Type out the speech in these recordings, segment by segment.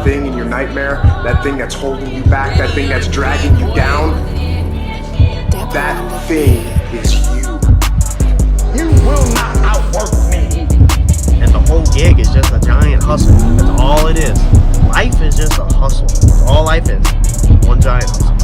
thing in your nightmare, that thing that's holding you back, that thing that's dragging you down, that thing is you. You will not outwork me. And the whole gig is just a giant hustle. That's all it is. Life is just a hustle. That's all life is. One giant hustle.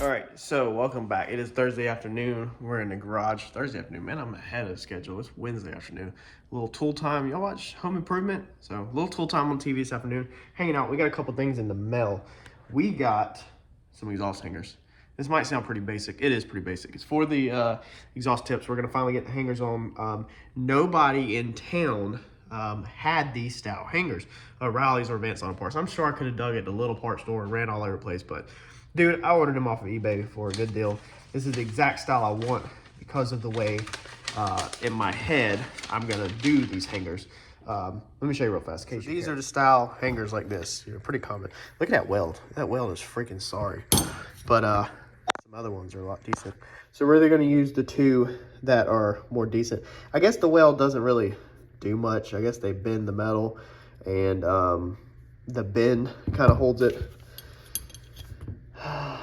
Alright, so welcome back. It is Thursday afternoon. We're in the garage. Thursday afternoon. Man, I'm ahead of schedule. It's Wednesday afternoon. A little tool time. Y'all watch Home Improvement? So a little tool time on TV this afternoon. Hanging out. We got a couple things in the mail. We got some exhaust hangers. This might sound pretty basic. It is pretty basic. It's for the exhaust tips. We're going to finally get the hangers on. Nobody in town had these style hangers. Rallies or Advanced Auto Parts. I'm sure I could have dug at the little parts store and ran all over the place, but dude, I ordered them off of eBay for a good deal. This is the exact style I want because of the way in my head I'm going to do these hangers. Let me show you real fast. So these are the style hangers like this. You're pretty common. Look at that weld. That weld is freaking sorry. But some other ones are a lot decent. So we're really going to use the two that are more decent. I guess the weld doesn't really do much. I guess they bend the metal, and the bend kind of holds it. I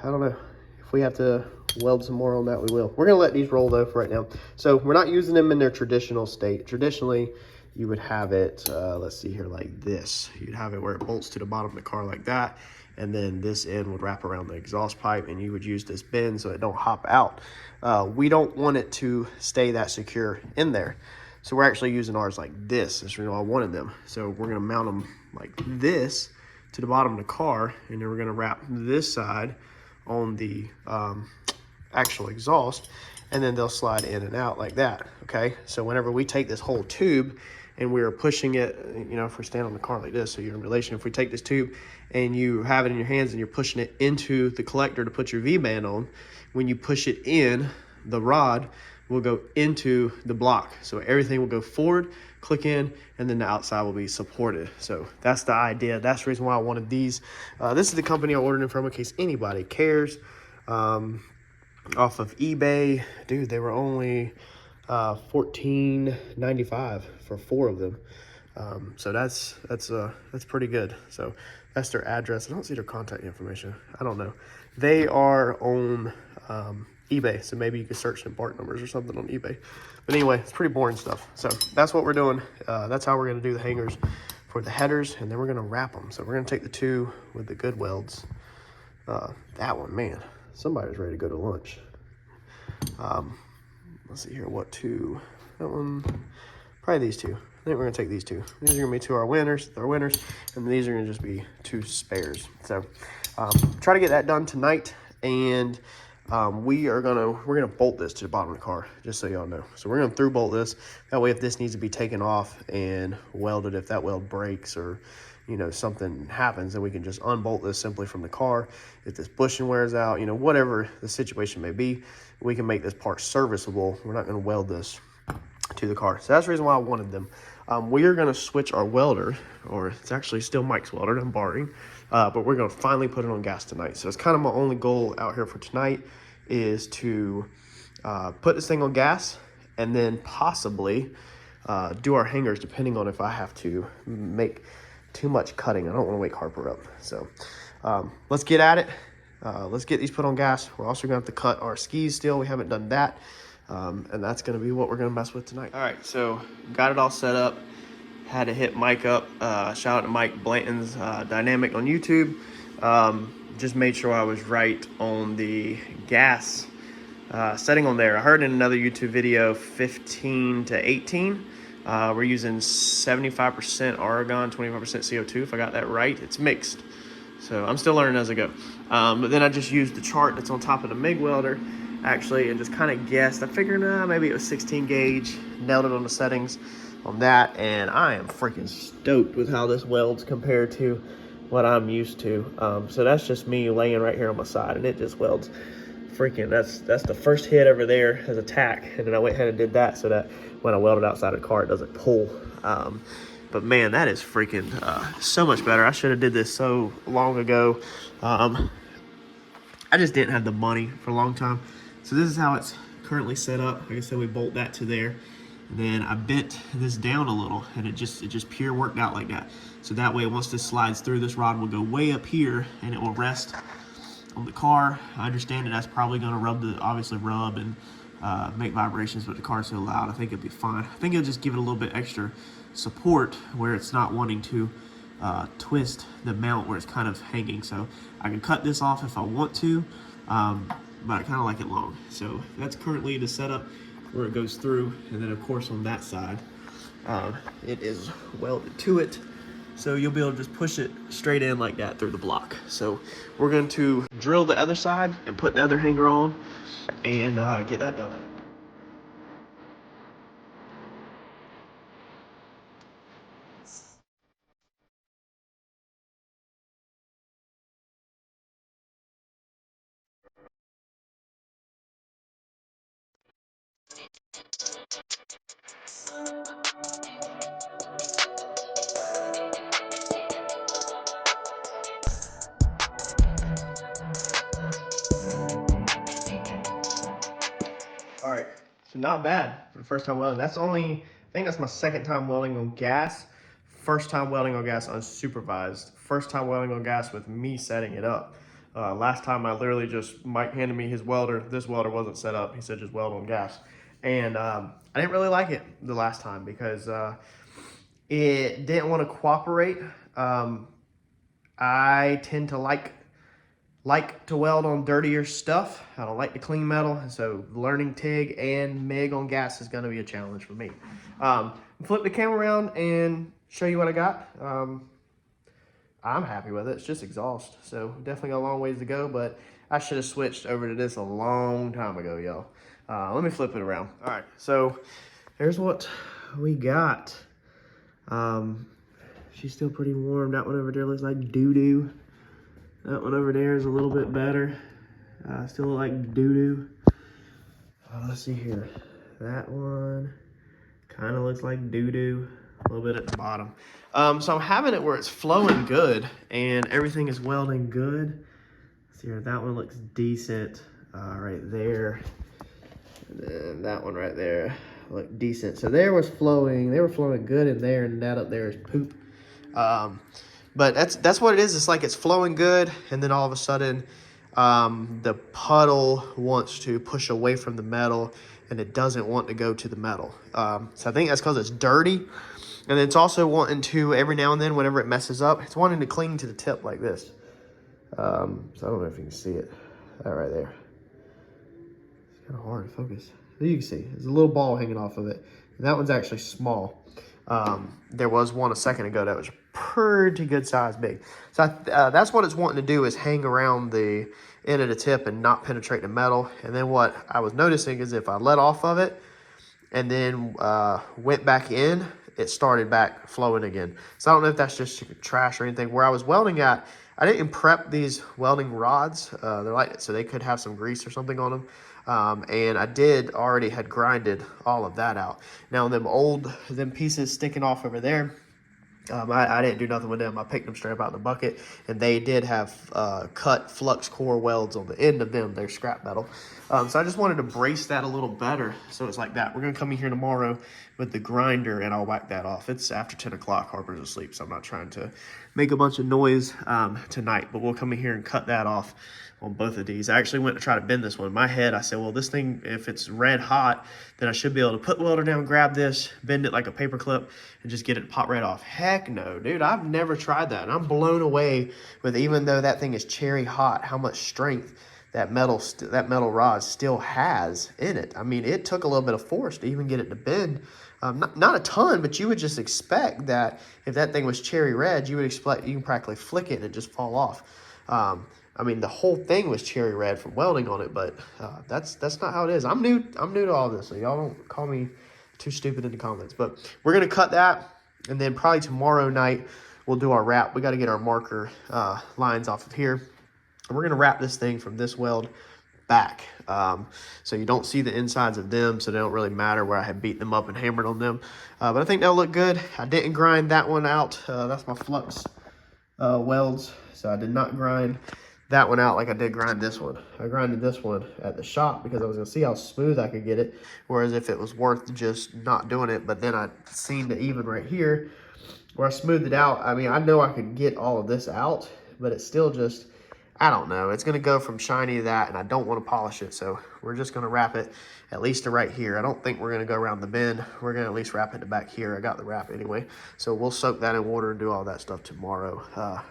don't know. If we have to weld some more on that, we will. We're going to let these roll though for right now. So we're not using them in their traditional state. Traditionally, you would have it, let's see here, like this. You'd have it where it bolts to the bottom of the car like that. And then this end would wrap around the exhaust pipe, and you would use this bend so it don't hop out. We don't want it to stay that secure in there. So we're actually using ours like this. That's really all I wanted them. So we're gonna mount them like this to the bottom of the car, and then we're gonna wrap this side on the actual exhaust, and then they'll slide in and out like that, okay? So whenever we take this whole tube and we're pushing it, you know, if we're standing on the car like this, so you're in relation, if we take this tube and you have it in your hands and you're pushing it into the collector to put your V-band on, when you push it in, the rod will go into the block. So everything will go forward, click in, and then the outside will be supported. So that's the idea. That's the reason why I wanted these. This is the company I ordered them from in case anybody cares. Off of eBay, dude, they were only $14.95 for 4 of them. So that's pretty good. So that's their address. I don't see their contact information. I don't know. They are on eBay, so maybe you could search some part numbers or something on eBay. But anyway, it's pretty boring stuff. So that's what we're doing. That's how we're going to do the hangers for the headers, and then we're going to wrap them. So we're going to take the two with the good welds. That one, man, somebody's ready to go to lunch. Let's see here, what two? That one, probably these two. I think we're gonna take these two. These are gonna be our winners, and these are gonna just be 2 spares. So try to get that done tonight, and we're gonna bolt this to the bottom of the car, just so y'all know. So we're gonna through bolt this. That way, if this needs to be taken off and welded, if that weld breaks or something happens, then we can just unbolt this simply from the car. If this bushing wears out, whatever the situation may be, we can make this part serviceable. We're not going to weld this to the car. So that's the reason why I wanted them. We are going to switch our welder, or it's actually still Mike's welder, I'm borrowing, but we're going to finally put it on gas tonight. So it's kind of my only goal out here for tonight is to put this thing on gas, and then possibly do our hangers, depending on if I have to make too much cutting. I don't want to wake Harper up. So let's get at it. Let's get these put on gas. We're also gonna have to cut our skis still. We haven't done that, and that's gonna be what we're gonna mess with tonight. All right, so got it all set up. Had to hit Mike up. Shout out to Mike Blanton's Dynamic on YouTube. Just made sure I was right on the gas setting on there. I heard in another YouTube video 15 to 18. We're using 75% argon, 25% CO2, if I got that right. It's mixed, so I'm still learning as I go. But then I just used the chart that's on top of the MIG welder, actually, and just kind of guessed. I figured maybe it was 16 gauge, nailed it on the settings on that, and I am freaking stoked with how this welds compared to what I'm used to. So that's just me laying right here on my side, and it just welds. Freaking, that's the first hit over there as a tack, and then I went ahead and did that so that when I weld it outside of the car, it doesn't pull. But man, that is freaking so much better. I should have did this so long ago. I just didn't have the money for a long time. So this is how it's currently set up. Like I said, we bolt that to there, And then I bent this down a little, and it just pure worked out like that. So that way, once this slides through, this rod will go way up here, and it will rest on the car. I understand that that's probably going to obviously rub and make vibrations, but the car's so loud, I think it'll be fine. I think it'll just give it a little bit extra support where it's not wanting to twist the mount where it's kind of hanging. So I can cut this off if I want to, but I kind of like it long. So that's currently the setup where it goes through, and then of course on that side it is welded to it, so you'll be able to just push it straight in like that through the block. So we're going to drill the other side and put the other hanger on and get that done. All right, so not bad for the first time welding. That's only, I think that's my second time welding on gas. First time welding on gas unsupervised. First time welding on gas with me setting it up. Last time I literally just, Mike handed me his welder. This welder wasn't set up. He said just weld on gas. And I didn't really like it the last time because it didn't want to cooperate. I tend to like to weld on dirtier stuff. I don't like to clean metal, and so learning TIG and MIG on gas is going to be a challenge for me. Flip the camera around and show you what I got. I'm happy with it. It's just exhaust, so definitely got a long ways to go, but I should have switched over to this a long time ago, y'all. Let me flip it around. All right, so here's what we got. She's still pretty warm. That one over there looks like doo-doo. That one over there is a little bit better. Still look like doo-doo. Let's see here. That one kind of looks like doo-doo. A little bit at the bottom. So I'm having it where it's flowing good and everything is welding good. Let's see here. That one looks decent right there. And then that one right there looked decent. So there was flowing. They were flowing good in there, and that up there is poop. But that's what it is. It's like it's flowing good, and then all of a sudden the puddle wants to push away from the metal, and it doesn't want to go to the metal. So I think that's because it's dirty, and it's also wanting to, every now and then, whenever it messes up, it's wanting to cling to the tip like this. So I don't know if you can see it. That right there. It's kind of hard to focus. You can see there's a little ball hanging off of it, and that one's actually small. There was one a second ago that was pretty good size big. So that's what it's wanting to do, is hang around the end of the tip and not penetrate the metal. And then what I was noticing is if I let off of it and then went back in, it started back flowing again. So I don't know if that's just trash or anything. Where I was welding at, I didn't prep these welding rods. They're like, so they could have some grease or something on them. And I already had grinded all of that out. Now them pieces sticking off over there, I didn't do nothing with them. I picked them straight up out of the bucket, and they did have cut flux core welds on the end of them. They're scrap metal. So I just wanted to brace that a little better, so it's like that. We're going to come in here tomorrow with the grinder, and I'll whack that off. It's after 10 o'clock. Harper's asleep, so I'm not trying to make a bunch of noise tonight, but we'll come in here and cut that off on both of these. I actually went to try to bend this one. In my head, I said, well, this thing, if it's red hot, then I should be able to put the welder down, grab this, bend it like a paper clip, and just get it to pop right off. Heck no, dude. I've never tried that, and I'm blown away with, even though that thing is cherry hot, how much strength that metal rod still has in it. I mean, it took a little bit of force to even get it to bend. Not a ton, but you would just expect that if that thing was cherry red, you would expect you can practically flick it and it just fall off. I mean, the whole thing was cherry red from welding on it, but that's not how it is. I'm new to all this, so y'all don't call me too stupid in the comments. But we're gonna cut that, and then probably tomorrow night we'll do our wrap. We got to get our marker lines off of here, and we're gonna wrap this thing from this weld back, so you don't see the insides of them, so they don't really matter where I had beat them up and hammered on them. But I think that'll look good. I didn't grind that one out. That's my flux welds, so I did not grind that one out like I did grind this one. I grinded this one at the shop because I was gonna see how smooth I could get it, whereas if it was worth just not doing it. But then I seen the even right here where I smoothed it out. I mean, I know I could get all of this out, but it's still just, I don't know. It's gonna go from shiny to that, and I don't wanna polish it. So we're just gonna wrap it at least to right here. I don't think we're gonna go around the bend. We're gonna at least wrap it to back here. I got the wrap anyway. So we'll soak that in water and do all that stuff tomorrow,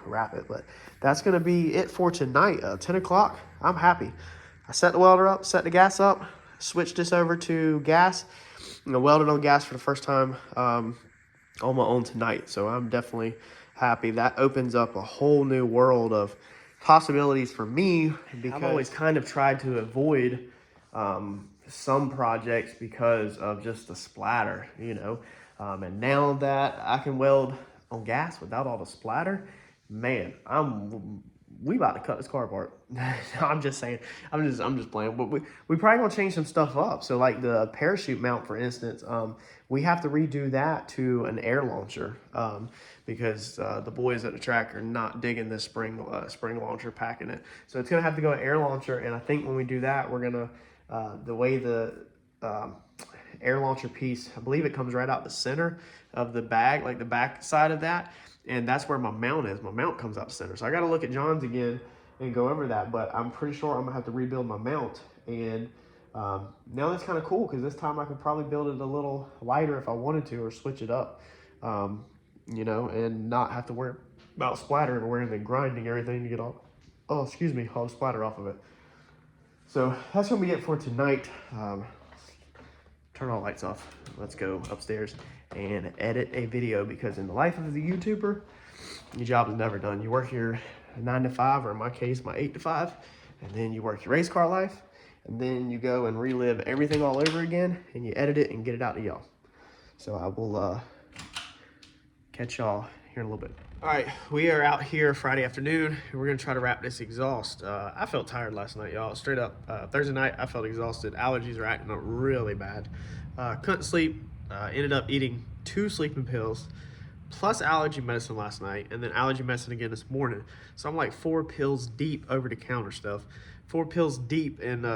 wrap it. But that's gonna be it for tonight, 10 o'clock. I'm happy. I set the welder up, set the gas up, switched this over to gas. I welded on gas for the first time on my own tonight. So I'm definitely happy. That opens up a whole new world of possibilities for me, because I've always kind of tried to avoid some projects because of just the splatter, you know. And now that I can weld on gas without all the splatter, man, we about to cut this car apart. I'm just saying, I'm just playing. But we probably gonna change some stuff up. So like the parachute mount, for instance, we have to redo that to an air launcher because the boys at the track are not digging this spring launcher packing it. So it's gonna have to go an air launcher. And I think when we do that, we're gonna the way the air launcher piece, I believe it comes right out the center of the bag, like the back side of that. And that's where my mount is. My mount comes out the center. So I got to look at John's again and go over that. But I'm pretty sure I'm going to have to rebuild my mount. And now that's kind of cool because this time I could probably build it a little lighter if I wanted to, or switch it up, you know, and not have to worry about splattering or wearing the grinding everything to get all, all the splatter off of it. So that's going to be it for tonight. Turn all the lights off. Let's go upstairs and edit a video, because in the life of the YouTuber, your job is never done. You work your 9 to 5, or in my case, my 8 to 5, and then you work your race car life, and then you go and relive everything all over again, and you edit it and get it out to y'all. So I will catch y'all here in a little bit. All right, we are out here Friday afternoon, and we're gonna try to wrap this exhaust. I felt tired last night, y'all. Straight up, Thursday night, I felt exhausted. Allergies are acting up really bad. Couldn't sleep. Ended up eating 2 sleeping pills, plus allergy medicine last night, and then allergy medicine again this morning. So I'm like 4 pills deep over the counter stuff. 4 pills deep in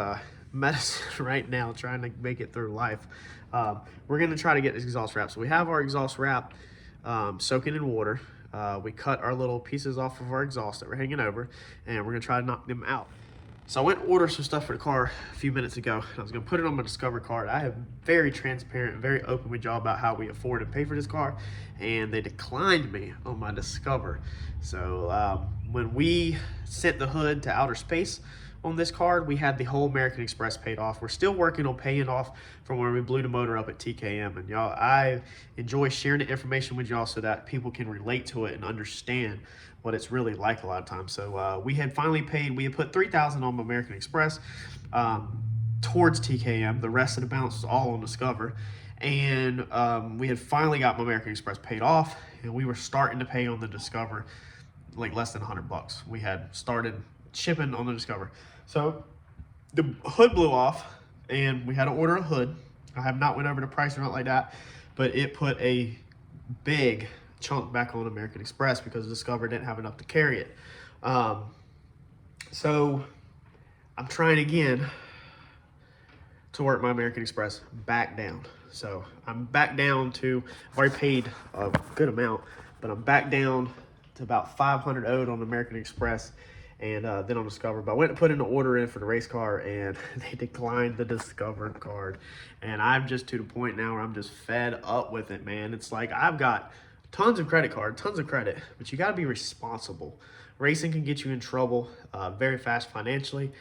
medicine right now, trying to make it through life. We're gonna try to get this exhaust wrap. So we have our exhaust wrap soaking in water. We cut our little pieces off of our exhaust that were hanging over, and we're gonna try to knock them out. So I went and ordered some stuff for the car a few minutes ago. I was gonna put it on my Discover card. I have very transparent, very open with y'all about how we afford and pay for this car, and they declined me on my Discover. So when we sent the hood to outer space on this card, we had the whole American Express paid off. We're still working on paying off from where we blew the motor up at TKM. And y'all, I enjoy sharing the information with y'all so that people can relate to it and understand what it's really like a lot of times. So we had finally paid, we had put $3,000 on American Express towards TKM. The rest of the balance was all on Discover. And we had finally got my American Express paid off, and we were starting to pay on the Discover like less than $100. We had started shipping on the Discover. So the hood blew off, and we had to order a hood. I have not went over the price or not like that, but it put a big chunk back on American Express because Discover didn't have enough to carry it. So I'm trying again to work my American Express back down. So I'm back down to, I've already paid a good amount, but I'm back down to about 500 owed on American Express, and then on Discover. But I went to put an order in for the race car, and they declined the Discover card. And I'm just to the point now where I'm just fed up with it, man. It's like I've got tons of credit card, tons of credit, but you got to be responsible. Racing can get you in trouble very fast financially,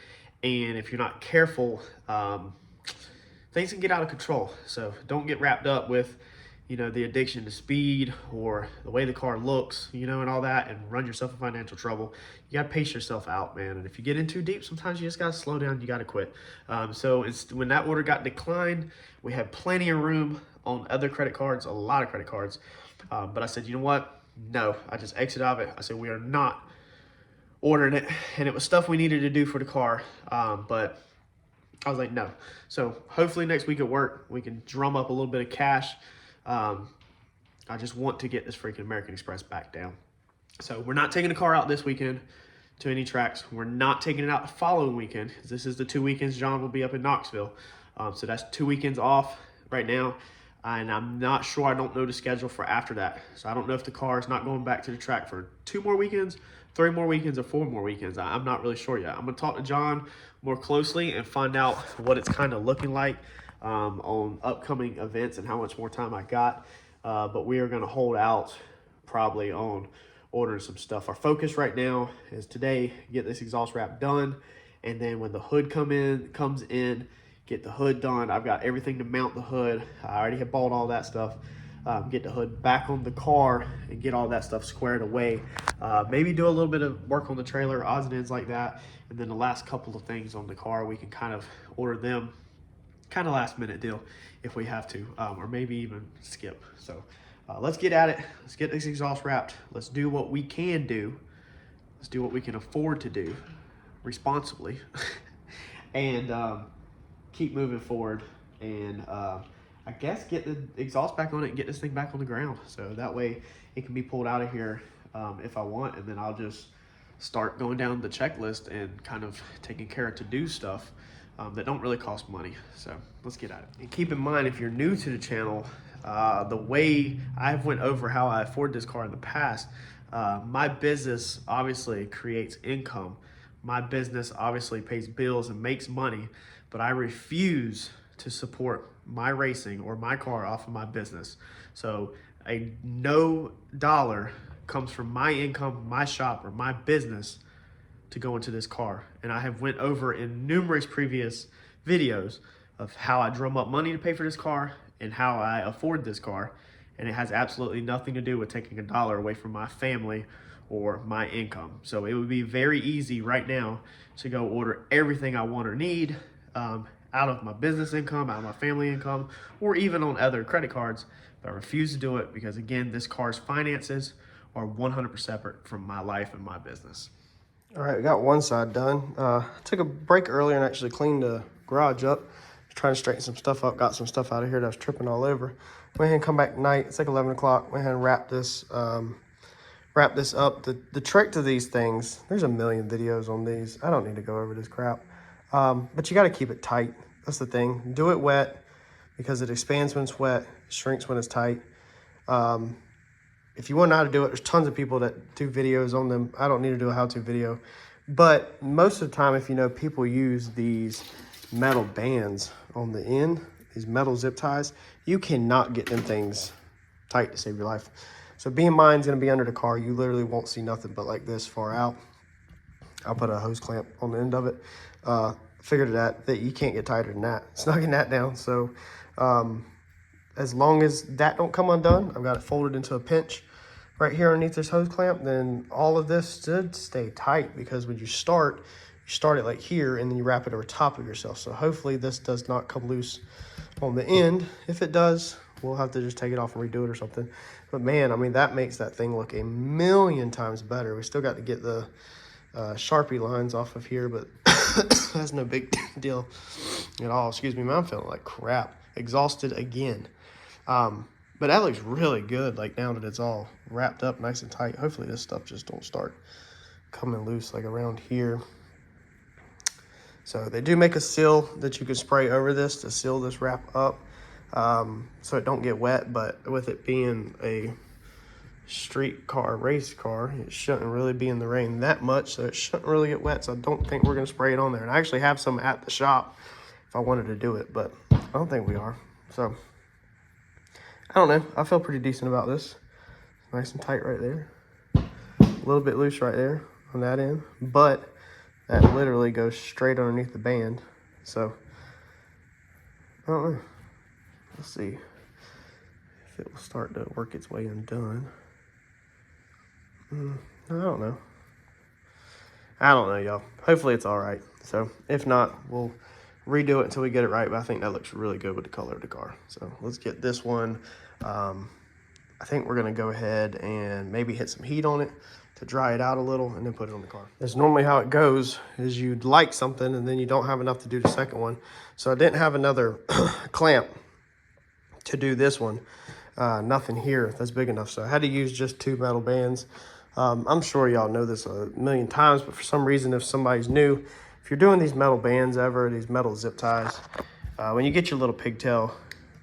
and if you're not careful, things can get out of control. So don't get wrapped up with, you know, the addiction to speed or the way the car looks, you know, and all that, and run yourself in financial trouble. You got to pace yourself out, man. And if you get in too deep, sometimes you just got to slow down. You got to quit. So when that order got declined, we had plenty of room on other credit cards, a lot of credit cards. But I said, you know what? No, I just exited out of it. I said, we are not ordering it. And it was stuff we needed to do for the car. But I was like, no. So hopefully next week at work, we can drum up a little bit of cash. I just want to get this freaking American Express back down. So we're not taking the car out this weekend to any tracks. We're not taking it out the following weekend. This is the 2 weekends John will be up in Knoxville. So that's 2 weekends off right now. And I'm not sure, I don't know the schedule for after that. So I don't know if the car is not going back to the track for 2 more weekends, 3 more weekends, or 4 more weekends. I'm not really sure yet. I'm gonna talk to John more closely and find out what it's kind of looking like on upcoming events and how much more time I got. But we are gonna hold out probably on ordering some stuff. Our focus right now is today, get this exhaust wrap done. And then when the hood comes in, get the hood done. I've got everything to mount the hood. I already have bought all that stuff. Get the hood back on the car and get all that stuff squared away. Maybe do a little bit of work on the trailer, odds and ends like that. And then the last couple of things on the car, we can kind of order them, kind of last minute deal if we have to, or maybe even skip. So let's get at it. Let's get this exhaust wrapped. Let's do what we can do. Let's do what we can afford to do responsibly. And keep moving forward, and I guess get the exhaust back on it and get this thing back on the ground, so that way it can be pulled out of here if I want, and then I'll just start going down the checklist and kind of taking care of to-do stuff that don't really cost money. So let's get at it. And keep in mind, if you're new to the channel, the way I've went over how I afford this car in the past, my business obviously creates income. My business obviously pays bills and makes money, but I refuse to support my racing or my car off of my business. So no dollar comes from my income, my shop, or my business to go into this car. And I have went over in numerous previous videos of how I drum up money to pay for this car and how I afford this car. And it has absolutely nothing to do with taking a dollar away from my family or my income. So it would be very easy right now to go order everything I want or need out of my business income, out of my family income, or even on other credit cards. But I refuse to do it because, again, this car's finances are 100% separate from my life and my business. All right, we got one side done. I took a break earlier and actually cleaned the garage up. Trying to straighten some stuff up, got some stuff out of here that was tripping all over. Went ahead and come back tonight. It's like 11 o'clock. Went ahead and wrap this up. The trick to these things, there's a million videos on these. I don't need to go over this crap. But you got to keep it tight. That's the thing. Do it wet because it expands when it's wet, shrinks when it's tight. If you want to know how to do it, there's tons of people that do videos on them. I don't need to do a how-to video. But most of the time, if you know, people use these metal bands on the end, these metal zip ties. You cannot get them things tight to save your life. So being mine's going to be under the car. You literally won't see nothing but like this far out. I'll put a hose clamp on the end of it. Figured it out that you can't get tighter than that. Snugging that down. So as long as that don't come undone, I've got it folded into a pinch right here underneath this hose clamp, then all of this should stay tight, because when you start it like here and then you wrap it over top of yourself. So hopefully this does not come loose on the end. If it does, we'll have to just take it off and redo it or something. But man, I mean, that makes that thing look a million times better. We still got to get the Sharpie lines off of here, but that's no big deal at all. Excuse me, man, I'm feeling like crap. Exhausted again. But that looks really good, like now that it's all wrapped up nice and tight. Hopefully this stuff just don't start coming loose like around here. So they do make a seal that you can spray over this to seal this wrap up, so it don't get wet. But with it being a street car, race car, it shouldn't really be in the rain that much, so it shouldn't really get wet. So I don't think we're going to spray it on there. And I actually have some at the shop if I wanted to do it, but I don't think we are. So I don't know. I feel pretty decent about this. Nice and tight right there. A little bit loose right there on that end, but that literally goes straight underneath the band. So I don't know. Let's see if it will start to work its way undone. I don't know. Y'all. Hopefully it's all right. So if not, we'll redo it until we get it right. But I think that looks really good with the color of the car. So let's get this one. I think we're going to go ahead and maybe hit some heat on it to dry it out a little and then put it on the car. That's normally how it goes, is you'd like something and then you don't have enough to do the second one. So I didn't have another clamp to do this one. Nothing here that's big enough. So I had to use just 2 metal bands I'm sure y'all know this a million times, but for some reason, if somebody's new, if you're doing these metal bands ever, these metal zip ties, when you get your little pigtail,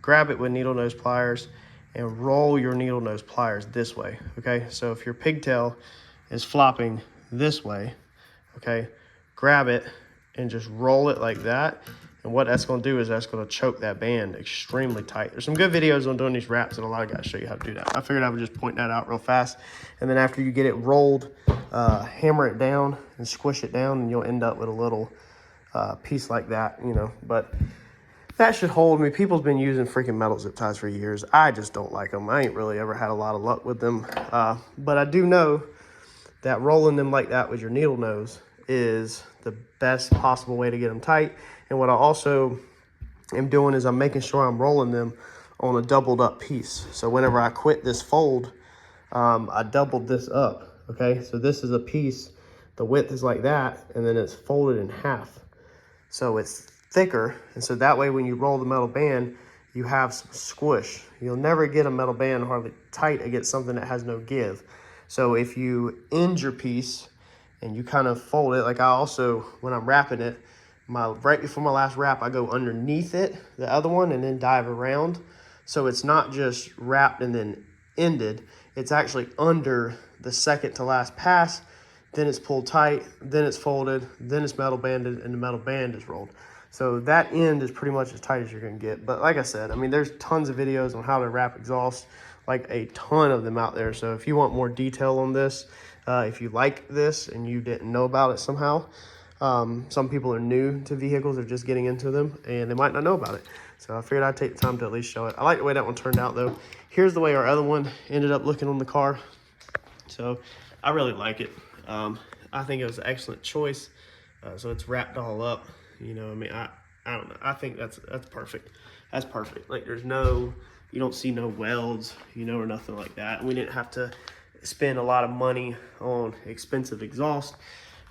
grab it with needle nose pliers and roll your needle nose pliers this way, okay? So if your pigtail is flopping this way, okay, grab it and just roll it like that. And what that's going to do is that's going to choke that band extremely tight. There's some good videos on doing these wraps, and a lot of guys show you how to do that. I figured I would just point that out real fast. And then after you get it rolled, hammer it down and squish it down, and you'll end up with a little piece like that, you know. But that should hold me. People's been using freaking metal zip ties for years. I just don't like them. I ain't really ever had a lot of luck with them. But I do know that rolling them like that with your needle nose is the best possible way to get them tight. And what I also am doing is I'm making sure I'm rolling them on a doubled up piece. So whenever I quit this fold, I doubled this up, okay? So this is a piece, the width is like that, and then it's folded in half. So it's thicker, and so that way when you roll the metal band, you have some squish. You'll never get a metal band hardly tight against something that has no give. So if you end your piece and you kind of fold it, like I also, when I'm wrapping it, right before my last wrap, I go underneath it, the other one, and then dive around. So it's not just wrapped and then ended. It's actually under the second to last pass. Then it's pulled tight, then it's folded, then it's metal banded, and the metal band is rolled. So that end is pretty much as tight as you're gonna get. But like I said, I mean, there's tons of videos on how to wrap exhaust, like a ton of them out there. So if you want more detail on this, if you like this and you didn't know about it somehow, some people are new to vehicles, they're just getting into them, and they might not know about it. So I figured I'd take the time to at least show it. I like the way that one turned out though. Here's the way our other one ended up looking on the car. So I really like it. I think it was an excellent choice. So it's wrapped all up. You know, I mean, I don't know. I think that's perfect. That's perfect. Like there's no, you don't see no welds, you know, or nothing like that. We didn't have to spend a lot of money on expensive exhaust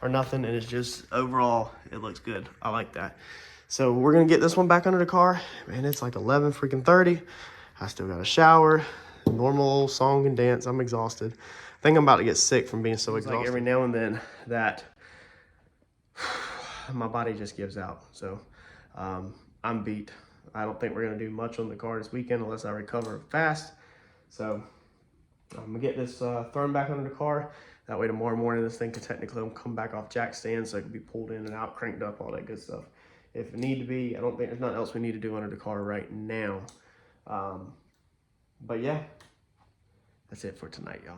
or nothing. And it's just overall, it looks good. I like that. So we're going to get this one back under the car. Man, it's like 11 freaking 30. I still got a shower, normal old song and dance. I'm exhausted. I think I'm about to get sick from being so exhausted. Like every now and then that my body just gives out. So I'm beat. I don't think we're going to do much on the car this weekend unless I recover fast. So I'm going to get this thrown back under the car. That way tomorrow morning this thing could technically come back off jack stand so it can be pulled in and out, cranked up, all that good stuff. If it need to be, I don't think there's nothing else we need to do under the car right now. But yeah, that's it for tonight, y'all.